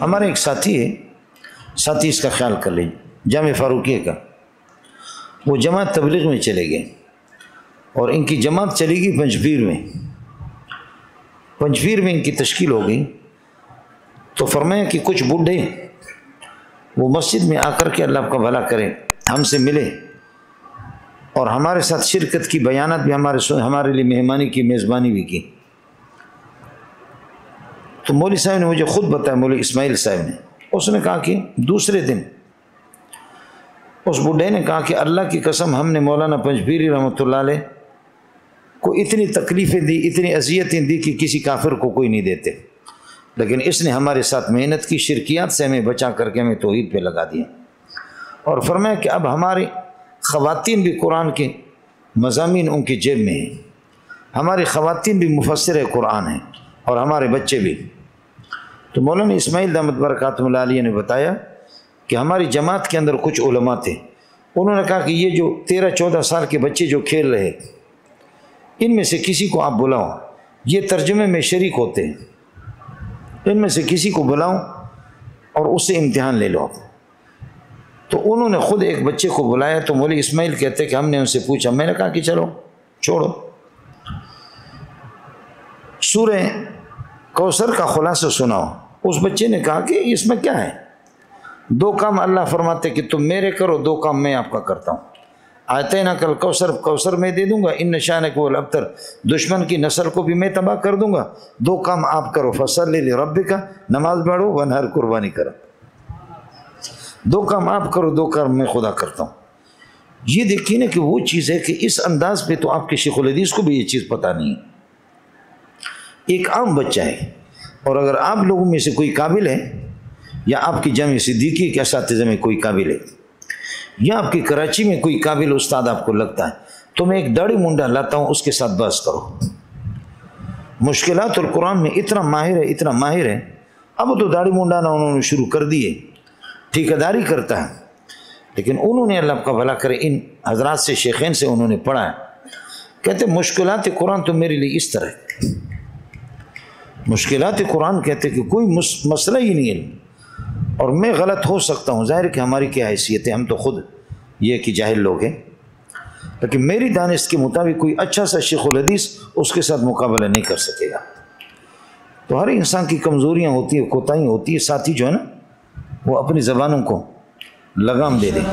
ہمارے ایک ساتھی ہے، ساتھی اس کا خیال کر لیجیے، جامع فاروقیہ کا، وہ جماعت تبلیغ میں چلے گئے اور ان کی جماعت چلے گی پنجپیر میں، پنجپیر میں ان کی تشکیل ہو گئی۔ تو فرمایا کہ کچھ بوڑھے وہ مسجد میں آ کر کے اللہ کا بھلا کرے ہم سے ملے اور ہمارے ساتھ شرکت کی، بیانات بھی ہمارے لیے مہمانی کی، میزبانی بھی کی۔ تو مولوی صاحب نے مجھے خود بتایا، مولوی اسماعیل صاحب نے، اس نے کہا کہ دوسرے دن اس بوڑھے نے کہا کہ اللہ کی قسم ہم نے مولانا پنجپیری رحمۃ اللہ علیہ کو اتنی تکلیفیں دی، اتنی اذیتیں دی کہ کسی کافر کو کوئی نہیں دیتے، لیکن اس نے ہمارے ساتھ محنت کی، شرکیات سے ہمیں بچا کر کے ہمیں توحید پہ لگا دیا۔ اور فرمایا کہ اب ہماری خواتین بھی قرآن کے مضامین ان کی جیب میں ہیں، ہماری خواتین بھی مفسر قرآن ہیں اور ہمارے بچے بھی۔ تو مولانا اسماعیل دامت برکاتہ اللہ علیہ نے بتایا کہ ہماری جماعت کے اندر کچھ علماء تھے، انہوں نے کہا کہ یہ جو 13-14 سال کے بچے جو کھیل رہے، ان میں سے کسی کو آپ بلاؤ، یہ ترجمے میں شریک ہوتے ہیں، ان میں سے کسی کو بلاؤ اور اس سے امتحان لے لو آپ۔ تو انہوں نے خود ایک بچے کو بلایا، تو مولوی اسماعیل کہتے کہ ہم نے ان سے پوچھا، میں نے کہا کہ چلو چھوڑو، سورہ کوثر کا خلاصہ سناؤ۔ اس بچے نے کہا کہ اس میں کیا ہے، 2 کام اللہ فرماتے کہ تم میرے کرو، 2 کام میں آپ کا کرتا ہوں۔ آیتینا کل کوثر میں دے دوں گا، ان نشانک هو الابتر، دشمن کی نسل کو بھی میں تباہ کر دوں گا، 2 کام آپ کرو، فصلی لربک، نماز پڑھو، ونہر، قربانی کرو، 2 کام آپ کرو، 2 کام میں خدا کرتا ہوں۔ یہ دیکھیے نا کہ وہ چیز ہے کہ اس انداز پہ تو آپ کے شیخ الحدیث کو بھی یہ چیز پتہ نہیں ہے، ایک عام بچہ ہے۔ اور اگر آپ لوگوں میں سے کوئی قابل ہے، یا آپ کی جامع صدیقی کے اساتذہ میں کوئی قابل ہے، یا آپ کی کراچی میں کوئی قابل استاد آپ کو لگتا ہے، تو میں ایک داڑھی منڈا لاتا ہوں، اس کے ساتھ بحث کرو۔ مشکلات القرآن میں اتنا ماہر ہے، اتنا ماہر ہے، اب تو داڑھی منڈانا انہوں نے شروع کر دیے، ٹھیکیداری کرتا ہے، لیکن انہوں نے اللہ کا بھلا کرے ان حضرات سے، شیخین سے انہوں نے پڑھا ہے، کہتے مشکلات قرآن تو میرے لیے اس طرح ہے، مشکلات قرآن کہتے کہ کوئی مسئلہ ہی نہیں ہے، اور میں غلط ہو سکتا ہوں، ظاہر کہ ہماری کیا حیثیت ہے، ہم تو خود یہ کہ جاہل لوگ ہیں، لیکن میری دانست کے مطابق کوئی اچھا سا شیخ الحدیث اس کے ساتھ مقابلہ نہیں کر سکے گا۔ تو ہر انسان کی کمزوریاں ہوتی ہیں، کوتاہیاں ہوتی ہے، ساتھی جو ہے نا وہ اپنی زبانوں کو لگام دے دیں۔